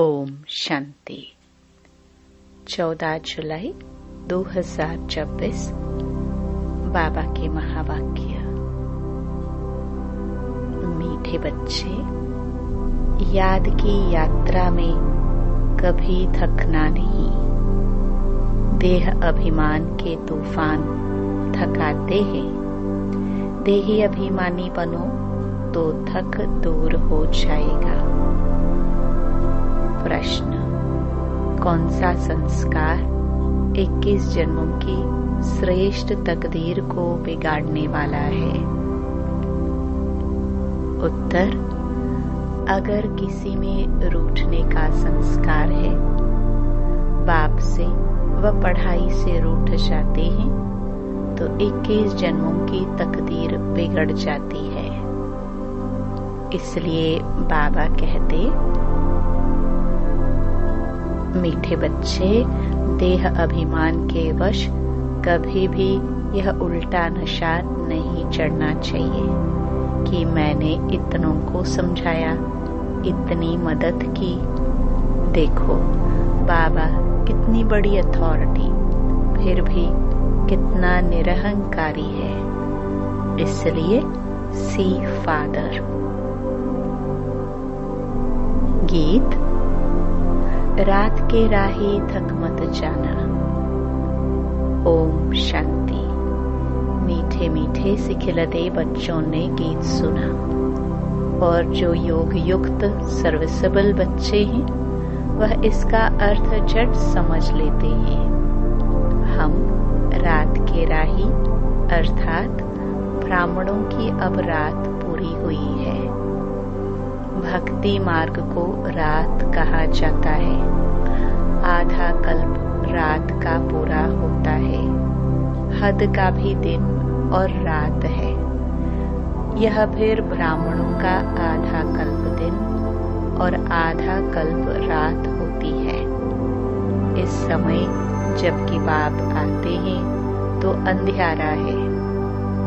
ओम शांति। 14 जुलाई 2024 बाबा के महावाक्य। मीठे बच्चे, याद की यात्रा में कभी थकना नहीं। देह अभिमान के तूफान थकाते हैं। देही अभिमानी बनो तो थक दूर हो जाएगा। प्रश्न: कौन सा संस्कार 21 जन्मों की श्रेष्ठ तकदीर को बिगाड़ने वाला है? उत्तर: अगर किसी में रूठने का संस्कार है, बाप से व पढ़ाई से रूठ जाते हैं, तो 21 जन्मों की तकदीर बिगड़ जाती है। इसलिए बाबा कहते, मीठे बच्चे, देह अभिमान के वश कभी भी यह उल्टा नशा नहीं चढ़ना चाहिए कि मैंने इतनों को समझाया, इतनी मदद की। देखो बाबा कितनी बड़ी अथॉरिटी, फिर भी कितना निरहंकारी है। इसलिए सी फादर। गीत: रात के राही थक मत जाना। ओम शांति। मीठे मीठे से खिलते बच्चों ने गीत सुना, और जो योग युक्त सर्विसेबल बच्चे हैं वह इसका अर्थ झट समझ लेते हैं। हम रात के राही अर्थात ब्राह्मणों की अब रात पूरी हुई है। भक्ति मार्ग को रात कहा जाता है। आधा कल्प रात का पूरा होता है। हद का भी दिन और रात है। यह फिर ब्राह्मणों का आधा कल्प दिन और आधा कल्प रात होती है। इस समय जबकि बाप आते हैं तो अंधियारा है।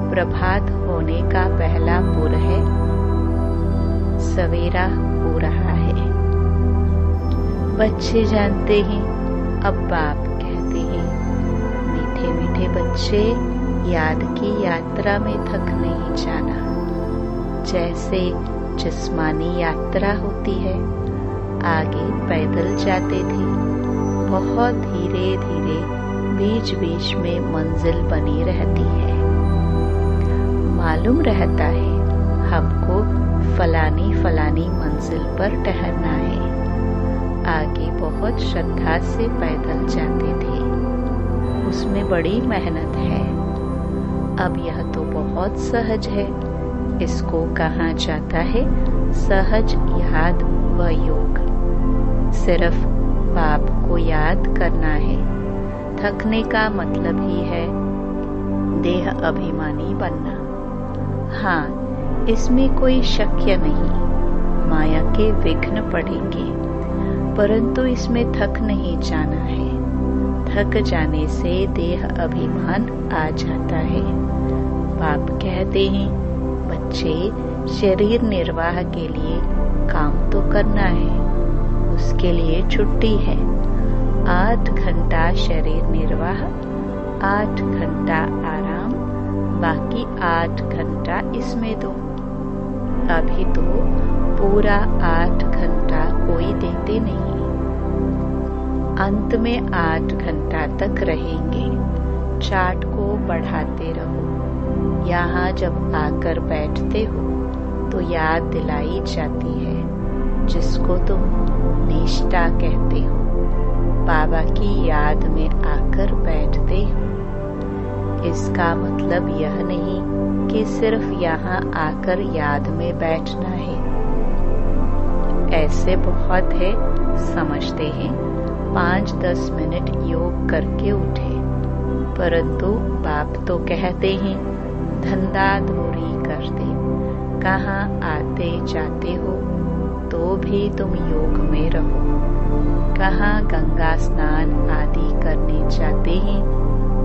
प्रभात होने का पहला पुर है। सवेरा हो रहा है। बच्चे जानते हैं। अब बाप कहते हैं, मीठे मीठे बच्चे, याद की यात्रा में थक नहीं जाना। जैसे जिस्मानी यात्रा होती है, आगे पैदल जाते थे, बहुत धीरे धीरे बीच बीच में मंजिल बनी रहती है। मालूम रहता है हमको फलानी फलानी मंजिल पर ठहरना है। आगे बहुत श्रद्धा से पैदल जाते थे, उसमें बड़ी मेहनत है। अब यह तो बहुत सहज है। इसको कहा जाता है सहज याद व योग। सिर्फ बाप को याद करना है। थकने का मतलब ही है देह अभिमानी बनना। हाँ, इसमें कोई शक्य नहीं। माया के विघ्न पड़ेंगे, परंतु इसमें थक नहीं जाना है। थक जाने से देह अभिमान आ जाता है। बाप कहते हैं, बच्चे, शरीर निर्वाह के लिए काम तो करना है, उसके लिए छुट्टी है। 8 घंटा शरीर निर्वाह, 8 घंटा आराम, बाकी 8 घंटा इसमें दो। अभी तो पूरा 8 घंटा कोई देते नहीं। अंत में 8 घंटा तक रहेंगे। चार्ट को बढ़ाते रहो। यहाँ जब आकर बैठते हो तो याद दिलाई जाती है, जिसको तुम निष्ठा कहते हो। बाबा की याद में आकर बैठते हो। इसका मतलब यह नहीं कि सिर्फ यहाँ आकर याद में बैठना है। ऐसे बहुत है, समझते हैं 5-10 मिनट योग करके उठे, परंतु बाप तो कहते हैं धंधा धोरी कर दे। कहाँ आते जाते हो तो भी तुम योग में रहो। कहाँ गंगा स्नान आदि करने जाते हैं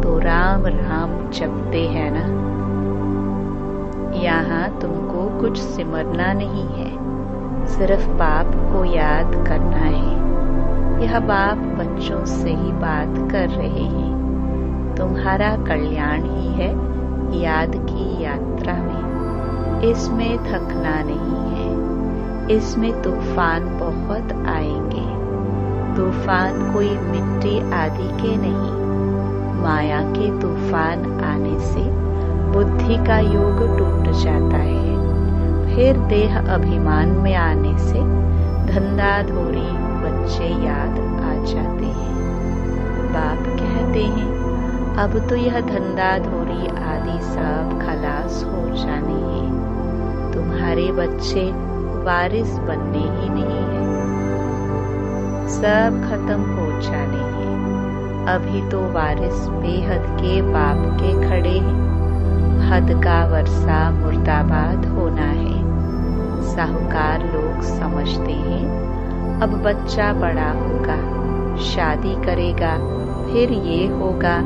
तो राम राम जपते हैं ना। यहाँ तुमको कुछ सिमरना नहीं है, सिर्फ बाप को याद करना है। यह बाप बच्चों से ही बात कर रहे हैं। तुम्हारा कल्याण ही है याद की यात्रा में। इसमें थकना नहीं है। इसमें तूफान बहुत आएंगे। तूफान कोई मिट्टी आदि के नहीं, माया के तूफान आने से बुद्धि का योग टूट जाता है। फिर देह अभिमान में आने से धंधाधोरी बच्चे याद आ जाते हैं। बाप कहते हैं अब तो यह धंधाधोरी आदि सब खलास हो जाने हैं। तुम्हारे बच्चे वारिस बनने ही नहीं है, सब खत्म हो जाने हैं। अभी तो वारिस बेहद के बाप के खड़े हैं। हद का वर्षा मुर्दाबाद होना है। साहूकार लोग समझते हैं अब बच्चा बड़ा होगा, शादी करेगा, फिर ये होगा।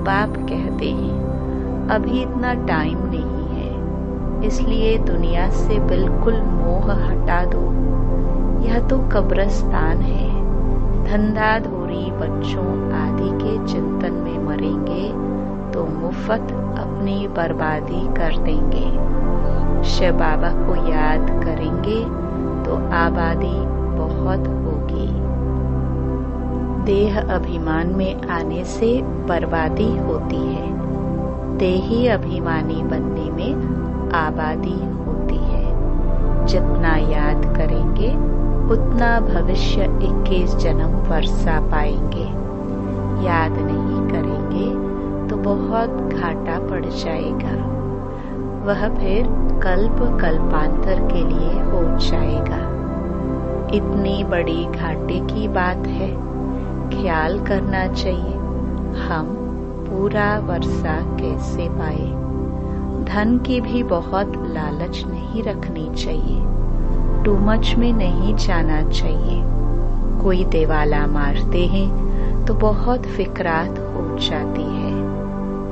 बाप कहते हैं अभी इतना टाइम नहीं है, इसलिए दुनिया से बिल्कुल मोह हटा दो। यह तो कब्रिस्तान है। धंधाधोरी बच्चों आदि के चिंतन में मरेंगे तो मुफ्त अपनी बर्बादी कर देंगे। शिव बाबा को याद करेंगे तो आबादी बहुत होगी। देह अभिमान में आने से बर्बादी होती है। देही अभिमानी बनने में आबादी होती है। जितना याद करेंगे उतना भविष्य 21 जन्म वर्षा पाएंगे। याद नहीं करेंगे तो बहुत घाटा पड़ जाएगा। वह फिर कल्प कल्पांतर के लिए हो जाएगा। इतनी बड़ी घाटे की बात है, ख्याल करना चाहिए हम पूरा वर्षा कैसे पाए। धन की भी बहुत लालच नहीं रखनी चाहिए। टू मच में नहीं जाना चाहिए। कोई देवाला मारते हैं तो बहुत फिक्रात हो जाती है।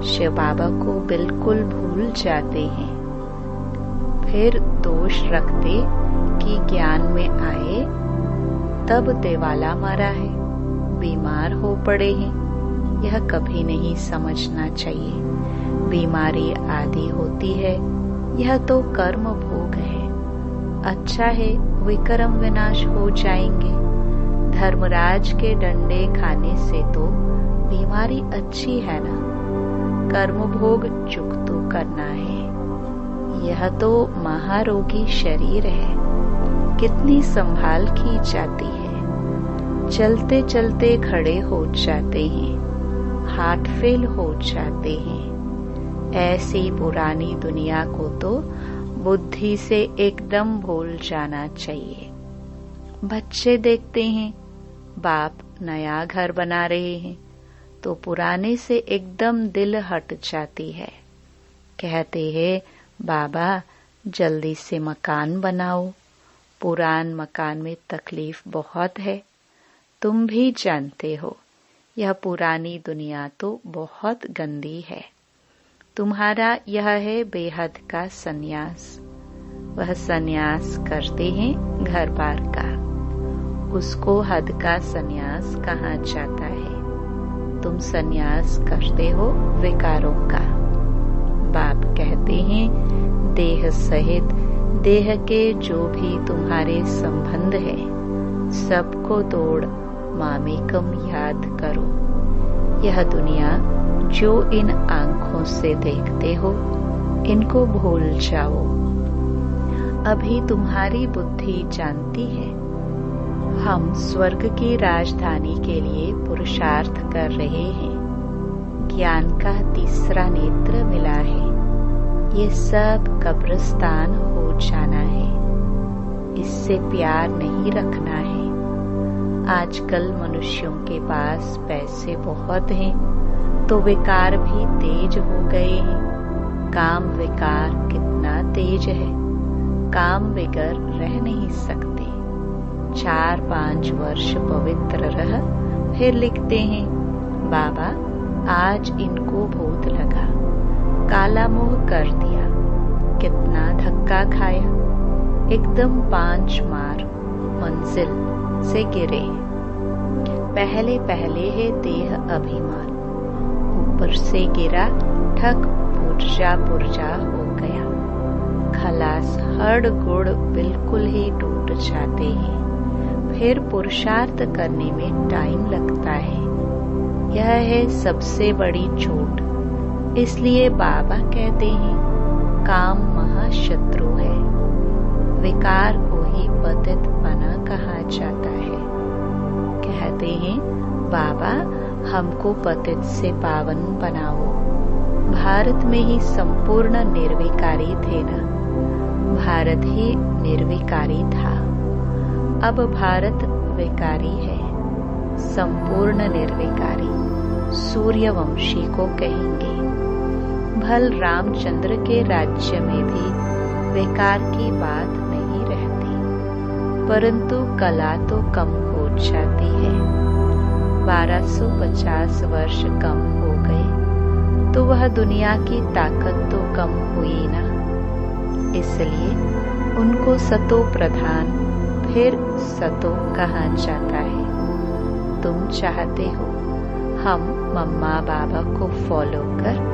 शिव बाबा को बिल्कुल भूल जाते हैं। फिर दोष रखते कि ज्ञान में आए तब देवाला मारा है, बीमार हो पड़े हैं। यह कभी नहीं समझना चाहिए। बीमारी आदि होती है, यह तो कर्म भोग है। अच्छा है विक्रम विनाश हो जाएंगे। धर्मराज के डंडे खाने से तो बीमारी अच्छी है ना। कर्म भोग चुकतो करना है। यह तो महारोगी शरीर है, कितनी संभाल की जाती है। चलते चलते खड़े हो जाते हैं, हार्ट फेल हो जाते हैं। ऐसी पुरानी दुनिया को तो बुद्धि से एकदम भूल जाना चाहिए। बच्चे देखते हैं बाप नया घर बना रहे हैं तो पुराने से एकदम दिल हट जाती है। कहते हैं बाबा जल्दी से मकान बनाओ, पुरान मकान में तकलीफ बहुत है। तुम भी जानते हो यह पुरानी दुनिया तो बहुत गंदी है। तुम्हारा यह है बेहद का सन्यास। वह सन्यास करते हैं घर बार का, उसको हद का सन्यास कहा जाता है। तुम सन्यास करते हो विकारों का। बाप कहते हैं देह सहित देह के जो भी तुम्हारे संबंध है सबको तोड़ मामेकम याद करो। यह दुनिया जो इन आंखों से देखते हो इनको भूल जाओ। अभी तुम्हारी बुद्धि जानती है हम स्वर्ग की राजधानी के लिए पुरुषार्थ कर रहे हैं। ज्ञान का तीसरा नेत्र मिला है। ये सब कब्रिस्तान हो जाना है। इससे प्यार नहीं रखना है। आजकल मनुष्यों के पास पैसे बहुत हैं तो विकार भी तेज हो गए हैं। काम विकार कितना तेज है, काम बिगर रह नहीं सकते। 4-5 वर्ष पवित्र रह फिर लिखते हैं बाबा आज इनको भूत लगा, काला मुंह कर दिया, कितना धक्का खाया। एकदम 5 मार मंजिल से गिरे, पहले पहले है देह अभिमान, ऊपर से गिरा ठक पुर्जा पुर्जा हो गया। खलास हड़ गुड़ बिल्कुल ही टूट जाते हैं। फिर पुरुषार्थ करने में टाइम लगता है। यह है सबसे बड़ी चोट। इसलिए बाबा कहते हैं काम महाशत्रु है। विकार को ही पतित पना कहा जाता है। कहते हैं बाबा हमको पतित से पावन बनाओ। भारत में ही संपूर्ण निर्विकारी थे ना, भारत ही निर्विकारी था। अब भारत विकारी है, संपूर्ण निर्विकारी सूर्यवंशी को कहेंगे। भल रामचंद्र के राज्य में भी विकार की बात नहीं रहती, परंतु कला तो कम हो जाती है। 1250 वर्ष कम हो गए तो वह दुनिया की ताकत तो कम हुई ना। इसलिए उनको सतो प्रधान फिर सतो कहा जाता है। तुम चाहते हो हम मम्मा बाबा को फॉलो कर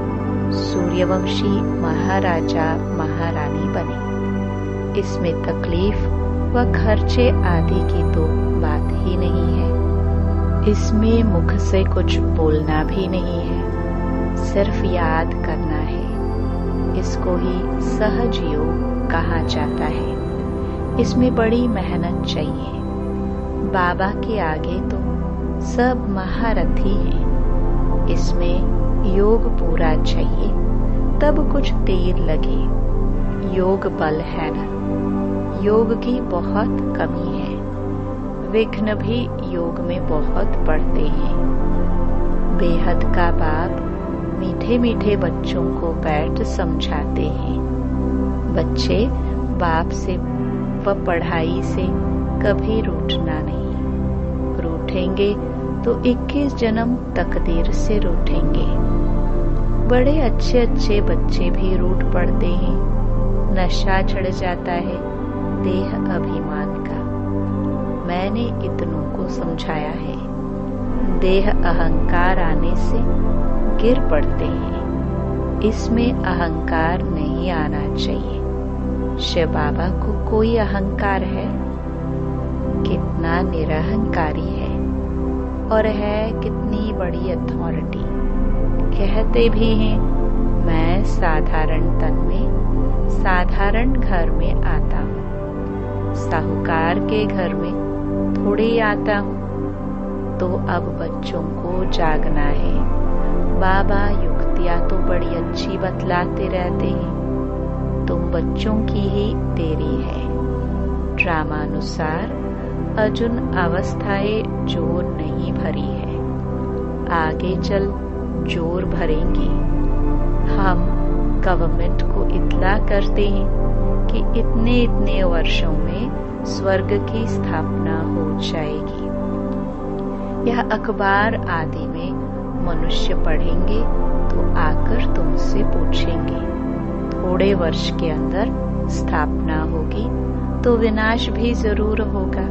सूर्यवंशी महाराजा महारानी बने। इसमें तकलीफ व खर्चे आदि की तो बात ही नहीं है। इसमें मुख से कुछ बोलना भी नहीं है, सिर्फ याद करना है। इसको ही सहज योग कहा जाता है। इसमें बड़ी मेहनत चाहिए। बाबा के आगे तो सब महारथी हैं। इसमें योग पूरा चाहिए, तब कुछ देर लगे। योग बल है ना, योग की बहुत कमी है। विघ्न भी योग में बहुत पड़ते हैं। बेहद का बाप मीठे मीठे बच्चों को बैठ समझाते हैं। बच्चे बाप से व पढ़ाई से कभी रूठना नहीं। रूठेंगे तो 21 जन्म तकदीर से रूठेंगे। बड़े अच्छे अच्छे बच्चे भी रूठ पड़ते हैं। नशा चढ़ जाता है देह अभिमान का। मैंने इतनों को समझाया है। देह अहंकार आने से गिर पड़ते हैं। इसमें अहंकार नहीं आना चाहिए। शिव बाबा को कोई अहंकार है? कितना निरहंकारी है, और है कितनी बड़ी अथॉरिटी। कहते भी हैं मैं साधारण तन में साधारण घर में आता हूँ, साहूकार के घर में थोड़ी आता हूँ। तो अब बच्चों को जागना है। बाबा युक्तियाँ तो बड़ी अच्छी बतलाते रहते हैं, तुम बच्चों की ही देरी है। ड्रामानुसार अर्जुन अवस्थाएं जोर नहीं भरी है, आगे चल जोर भरेंगे। हम गवर्नमेंट को इत्तला करते हैं कि इतने इतने वर्षों में स्वर्ग की स्थापना हो जाएगी। यह अखबार आदि में मनुष्य पढ़ेंगे तो आकर तुमसे पूछेंगे थोड़े वर्ष के अंदर स्थापना होगी तो विनाश भी जरूर होगा।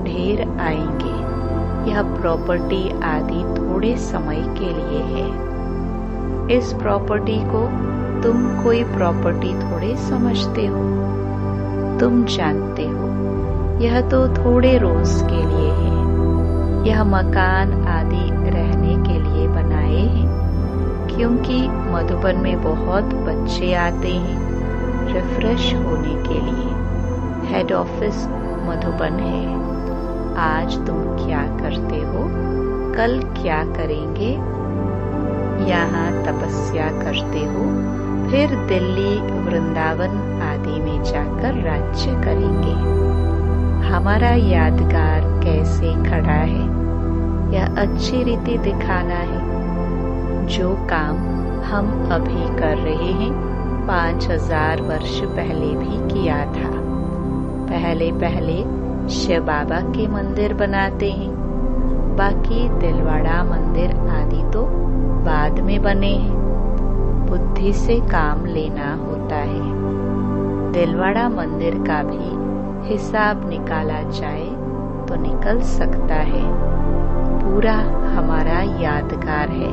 ढेर आएंगे। यह प्रॉपर्टी आदि थोड़े समय के लिए है। इस प्रॉपर्टी को तुम कोई प्रॉपर्टी थोड़े समझते हो। तुम जानते हो यह तो थोड़े रोज के लिए है। यह मकान आदि रहने के लिए बनाए हैं, क्योंकि मधुबन में बहुत बच्चे आते हैं रिफ्रेश होने के लिए। हेड ऑफिस मधुबन है। आज तुम क्या करते हो, कल क्या करेंगे। यहाँ तपस्या करते हो, फिर दिल्ली वृंदावन आदि में जाकर राज्य करेंगे। हमारा यादगार कैसे खड़ा है, यह अच्छी रीति दिखाना है। जो काम हम अभी कर रहे हैं 5000 वर्ष पहले भी किया था। पहले पहले शिव बाबा के मंदिर बनाते हैं, बाकी दिलवाड़ा मंदिर आदि तो बाद में बने हैं। बुद्धि से काम लेना होता है। दिलवाड़ा मंदिर का भी हिसाब निकाला जाए तो निकल सकता है। पूरा हमारा यादगार है।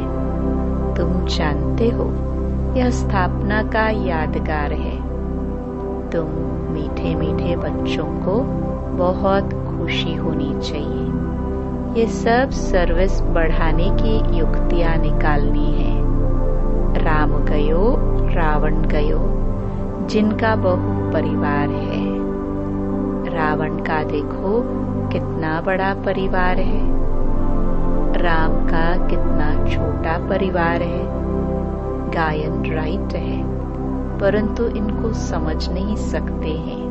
तुम जानते हो यह स्थापना का यादगार है। तुम मीठे मीठे बच्चों को बहुत खुशी होनी चाहिए। ये सब सर्विस बढ़ाने की युक्तियां निकालनी है। राम गयो रावण गयो, जिनका बहु परिवार है। रावण का देखो कितना बड़ा परिवार है, राम का कितना छोटा परिवार है। गायन राइट है, परंतु इनको समझ नहीं सकते हैं।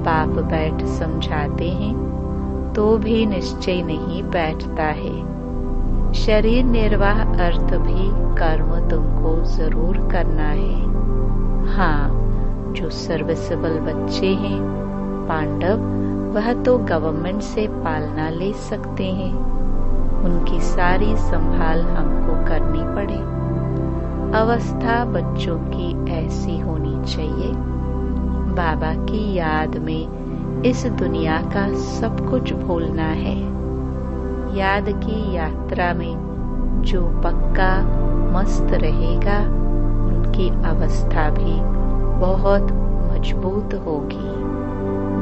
बाप बैठ समझाते हैं तो भी निश्चय नहीं बैठता है। शरीर निर्वाह अर्थ भी कर्म तुमको जरूर करना है। हाँ, जो सर्विसेबल बच्चे हैं पांडव, वह तो गवर्नमेंट से पालना ले सकते हैं। उनकी सारी संभाल हमको करनी पड़े। अवस्था बच्चों की ऐसी होनी चाहिए। बाबा की याद में इस दुनिया का सब कुछ भूलना है। याद की यात्रा में जो पक्का मस्त रहेगा, उनकी अवस्था भी बहुत मजबूत होगी।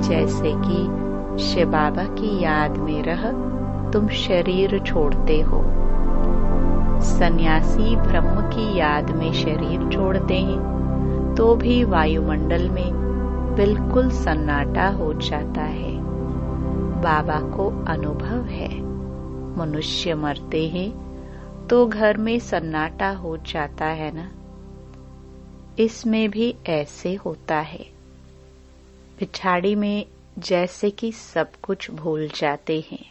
जैसे कि शिव बाबा की याद में रह तुम शरीर छोड़ते हो। सन्यासी ब्रह्म की याद में शरीर छोड़ते हैं तो भी वायुमंडल में बिल्कुल सन्नाटा हो जाता है। बाबा को अनुभव है, मनुष्य मरते हैं तो घर में सन्नाटा हो जाता है ना। इसमें भी ऐसे होता है। पिछाड़ी में जैसे कि सब कुछ भूल जाते हैं।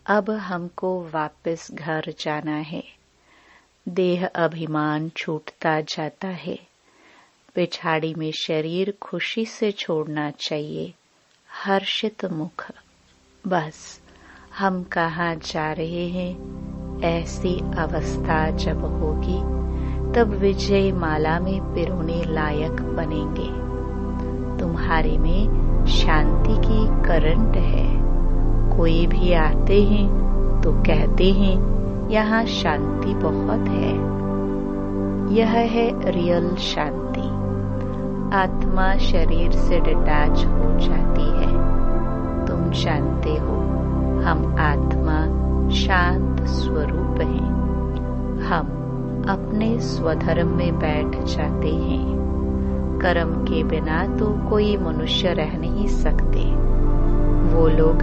अब हमको वापस घर जाना है। देह अभिमान छूटता जाता है। पिछाड़ी में शरीर खुशी से छोड़ना चाहिए, हर्षित मुख। बस हम कहाँ जा रहे हैं, ऐसी अवस्था जब होगी तब विजय माला में पिरोने लायक बनेंगे। तुम्हारे में शांति की करंट है। कोई भी आते हैं तो कहते हैं यहाँ शांति बहुत है। यह है रियल शांति। आत्मा शरीर से डिटैच हो जाती है। तुम जानते हो हम आत्मा शांत स्वरूप हैं। हम अपने स्वधर्म में बैठ जाते हैं। कर्म के बिना तो कोई मनुष्य रह नहीं सकते। वो लोग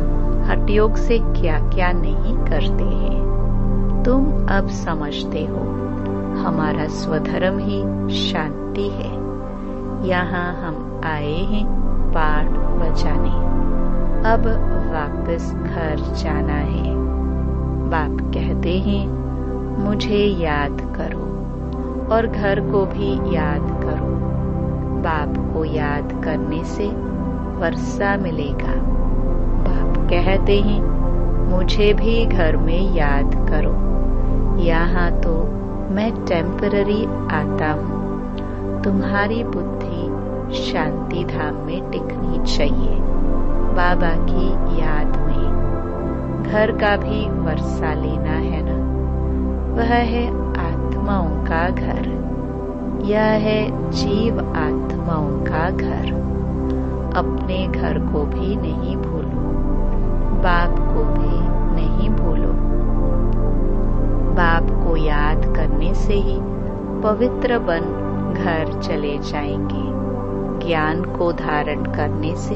हठयोग से क्या क्या नहीं करते हैं। तुम अब समझते हो हमारा स्वधर्म ही शांति है। यहाँ हम आए हैं पाठ बजाने। अब वापस घर जाना है। बाप कहते हैं मुझे याद करो और घर को भी याद करो। बाप को याद करने से वर्षा मिलेगा। बाप कहते हैं मुझे भी घर में याद करो। यहाँ तो मैं टेम्पररी आता हूँ। तुम्हारी बुद्धि शांति धाम में टिकनी चाहिए, बाबा की याद में। घर का भी वर्षा लेना है ना। वह है आत्माओं का घर। यह है जीव आत्माओं का घर। अपने घर को भी नहीं भूलो, बाप को भी नहीं भूलो। बाप को याद करने से ही पवित्र बन घर चले जाएंगे। ज्ञान को धारण करने से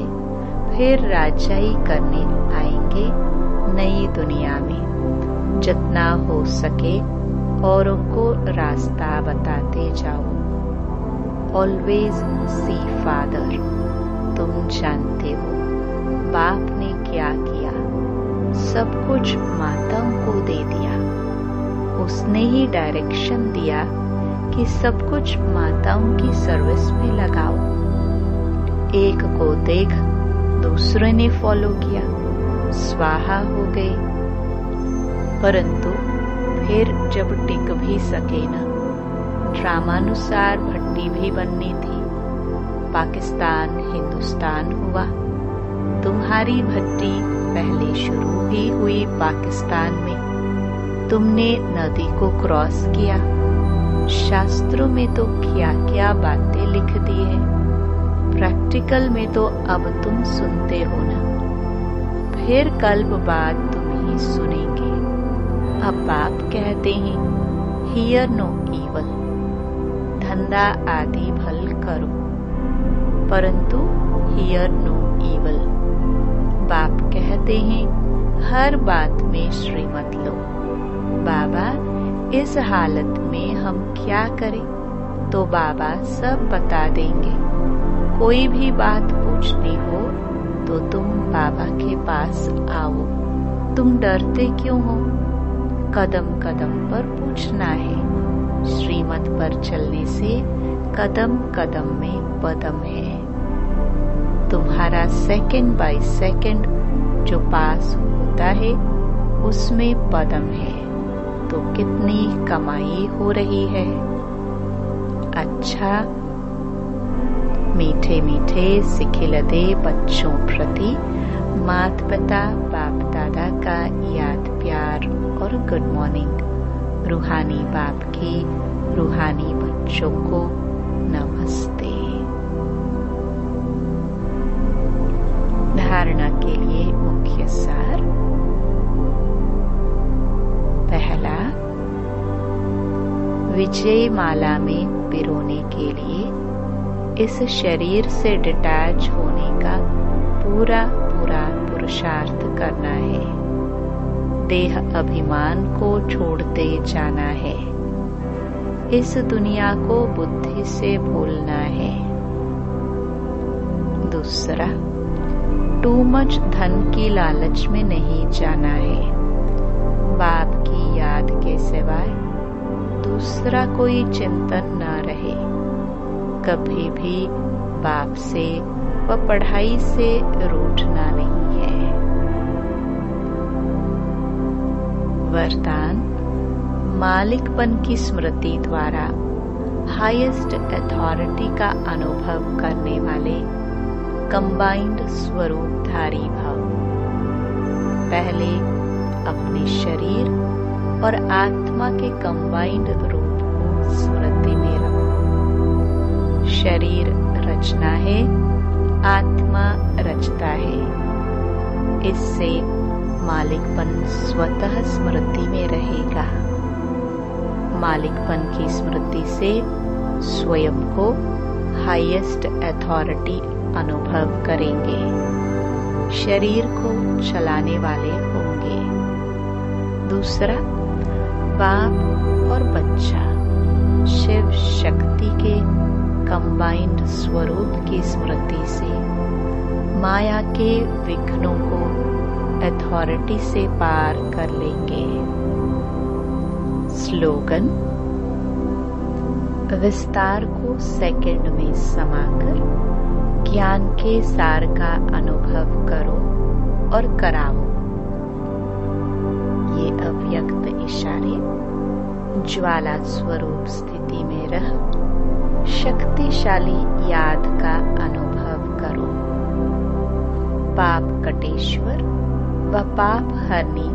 फिर राजाई करने आएंगे नई दुनिया में। जितना हो सके औरों को रास्ता बताते जाओ। Always see father. तुम जानते हो बाप ने क्या किया। सब कुछ माताओं को दे दिया। उसने ही डायरेक्शन दिया कि सब कुछ माताओं की सर्विस में लगाओ। एक को देख दूसरे ने फॉलो किया, स्वाहा हो गए। परंतु फिर जब टिक भी सके न, ड्रामानुसार भट्टी भी बननी थी। पाकिस्तान हिंदुस्तान हुआ। तुम्हारी भट्टी पहले शुरू भी हुई पाकिस्तान में तुमने नदी को क्रॉस किया, शास्त्रों में तो क्या क्या बातें लिख दी है, प्रैक्टिकल में तो अब तुम सुनते हो ना, फिर कल्प बाद तुम ही सुनेंगे। अब बाप कहते हैं हियर नो ईवल, धंधा आदि भल करो परंतु हियर नो ईवल। बाप कहते हैं हर बात में श्रीमत लो। बाबा इस हालत में हम क्या करें, तो बाबा सब बता देंगे। कोई भी बात पूछनी हो तो तुम बाबा के पास आओ। तुम डरते क्यों हो? कदम कदम पर पूछना है। श्रीमत पर चलने से कदम कदम में पदम है। तुम्हारा सेकंड बाय सेकंड जो पास होता है उसमें पदम है, तो कितनी कमाई हो रही है। अच्छा, मीठे मीठे सिखिलदे बच्चों प्रति माता पिता बाप दादा का याद प्यार और गुड मॉर्निंग। रूहानी बाप की रूहानी बच्चों को नमस्ते। धारणा के लिए मुख्य सार। पहला, विजय माला में पिरोने के लिए इस शरीर से डिटैच होने का पूरा पूरा पुरुषार्थ करना है। देह अभिमान को छोड़ते जाना है। इस दुनिया को बुद्धि से भूलना है। दूसरा, टू मच धन की लालच में नहीं जाना है। बाप की याद के सिवाय दूसरा कोई चिंतन न रहे। कभी भी बाप से व पढ़ाई से रूठना नहीं है। वरदान, मालिकपन की स्मृति द्वारा हाईएस्ट अथॉरिटी का अनुभव करने वाले कंबाइंड स्वरूपधारी भव। पहले अपने शरीर और आत्मा के कंबाइंड रूप को स्मृति में रखो। शरीर रचना है, आत्मा रचता है। इससे मालिकपन स्वतः स्मृति में रहेगा। मालिकपन की स्मृति से स्वयं को हाईएस्ट अथॉरिटी अनुभव करेंगे। शरीर को चलाने वाले होंगे। दूसरा, बाप और बच्चा शिव शक्ति के कंबाइंड स्वरूप की स्मृति से माया के विघ्नों को अथॉरिटी से पार कर लेंगे। स्लोगन, विस्तार को सेकंड में समाकर ज्ञान के सार का अनुभव करो और कराओ। ये अव्यक्त इशारे ज्वाला स्वरूप स्थिति में रह शक्तिशाली याद का अनुभव करो। पाप कटेश्वर व पाप हरनी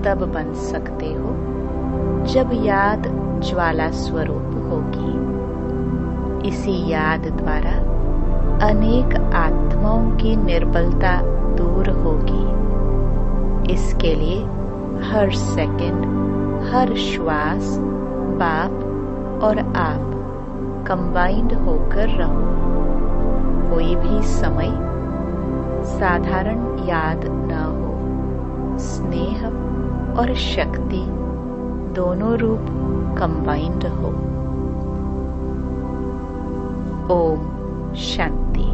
तब बन सकते हो जब याद ज्वाला स्वरूप होगी। इसी याद द्वारा अनेक आत्माओं की निर्बलता दूर होगी। इसके लिए हर सेकंड, हर श्वास बाप और आप कंबाइंड होकर रहो। कोई भी समय साधारण याद न हो। स्नेह और शक्ति दोनों रूप कंबाइंड हो। ओम शांति।